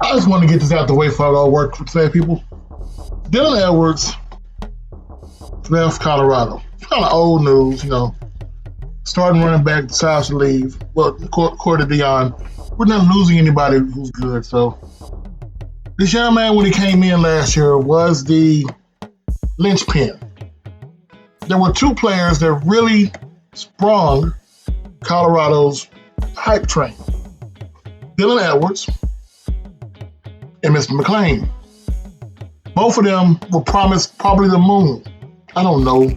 I just want to get this out the way before I go work for today, people. Dylan Edwards left Colorado. It's kind of old news, Starting running back decides to leave. Well, according to Dion, we're not losing anybody who's good. So this young man, when he came in last year, was the linchpin. There were two players that really sprung Colorado's hype train. Dylan Edwards and Mr. McClain. Both of them were promised probably the moon. I don't know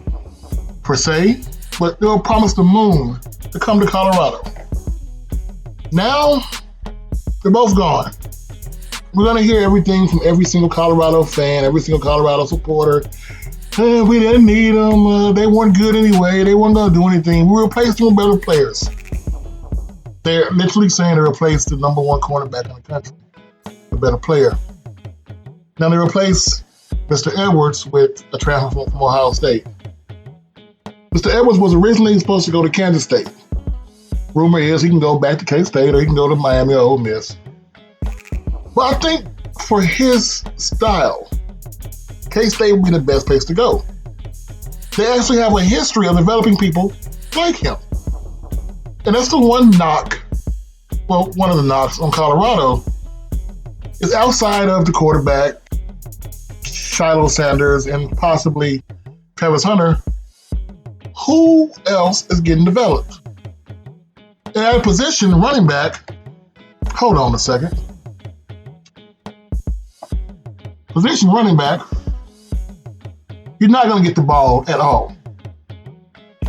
per se, but they were promised the moon to come to Colorado. Now, they're both gone. We're going to hear everything from every single Colorado fan, every single Colorado supporter. We didn't need them. They weren't good anyway. They weren't going to do anything. We replaced them with better players. They're literally saying they replaced the number one cornerback in the country, a better player. Now they replaced Mr. Edwards with a transfer from Ohio State. Mr. Edwards was originally supposed to go to Kansas State. Rumor is he can go back to K-State or he can go to Miami or Ole Miss. But I think for his style, K-State would be the best place to go. They actually have a history of developing people like him. And that's the one knock, well, one of the knocks on Colorado is outside of the quarterback, Shiloh Sanders, and possibly Travis Hunter, who else is getting developed? And at a position, running back, hold on a second. Position running back, you're not going to get the ball at all.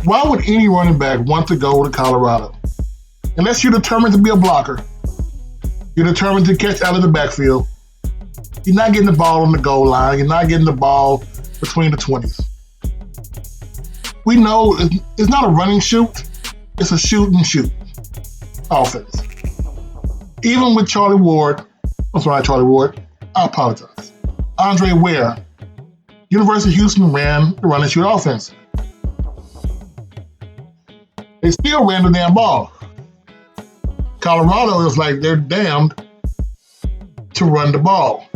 Why would any running back want to go to Colorado? Unless you're determined to be a blocker, you're determined to catch out of the backfield, you're not getting the ball on the goal line, you're not getting the ball between the 20s. We know it's not a running shoot, it's a shoot and shoot offense. Even with Charlie Ward, I apologize. Andre Ware, University of Houston ran the run and shoot offense. They still ran the damn ball. Colorado is like they're damned to run the ball.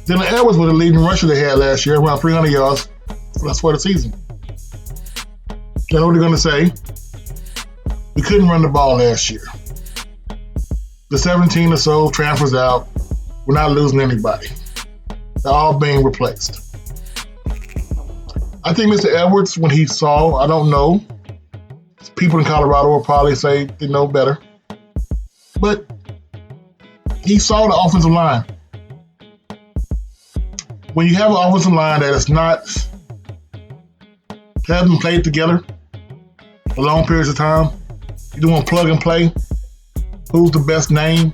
Dylan Edwards was the leading rusher they had last year, around 300 yards. That's for the season. You know what they're going to say? We couldn't run the ball last year. The 17 or so transfers out. We're not losing anybody. They're all being replaced. I think Mr. Edwards, when he saw, I don't know, people in Colorado will probably say they know better, but he saw the offensive line. When you have an offensive line that is not haven't played together for long periods of time, you're doing plug and play. Who's the best name?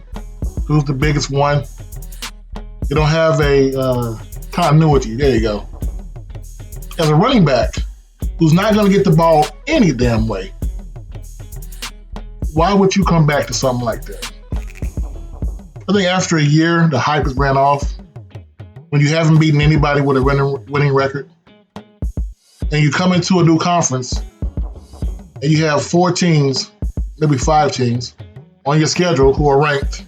Who's the biggest one? You don't have a continuity. There you go. As a running back who's not going to get the ball any damn way, why would you come back to something like that? I think after a year, the hype has ran off. When you haven't beaten anybody with a winning record, and you come into a new conference, and you have 4 teams, maybe 5 teams, on your schedule who are ranked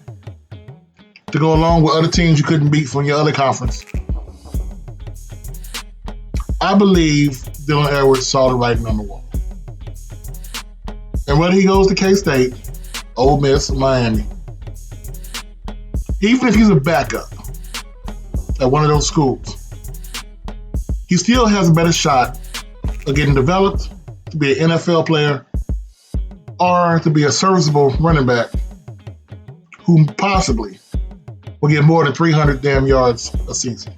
to go along with other teams you couldn't beat from your other conference. I believe Dylan Edwards saw the writing on the wall. And whether he goes to K-State, Ole Miss, or Miami, even if he's a backup at one of those schools, he still has a better shot of getting developed to be an NFL player or to be a serviceable running back who possibly will get more than 300 damn yards a season.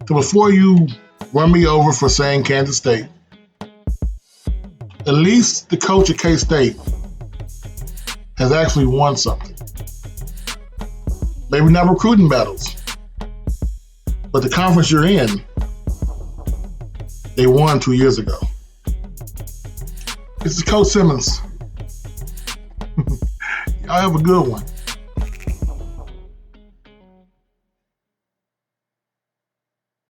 So before you run me over for saying Kansas State, at least the coach at K-State has actually won something. Maybe not recruiting battles, but the conference you're in, they won 2 years ago. This is Coach Simmons. Y'all have a good one.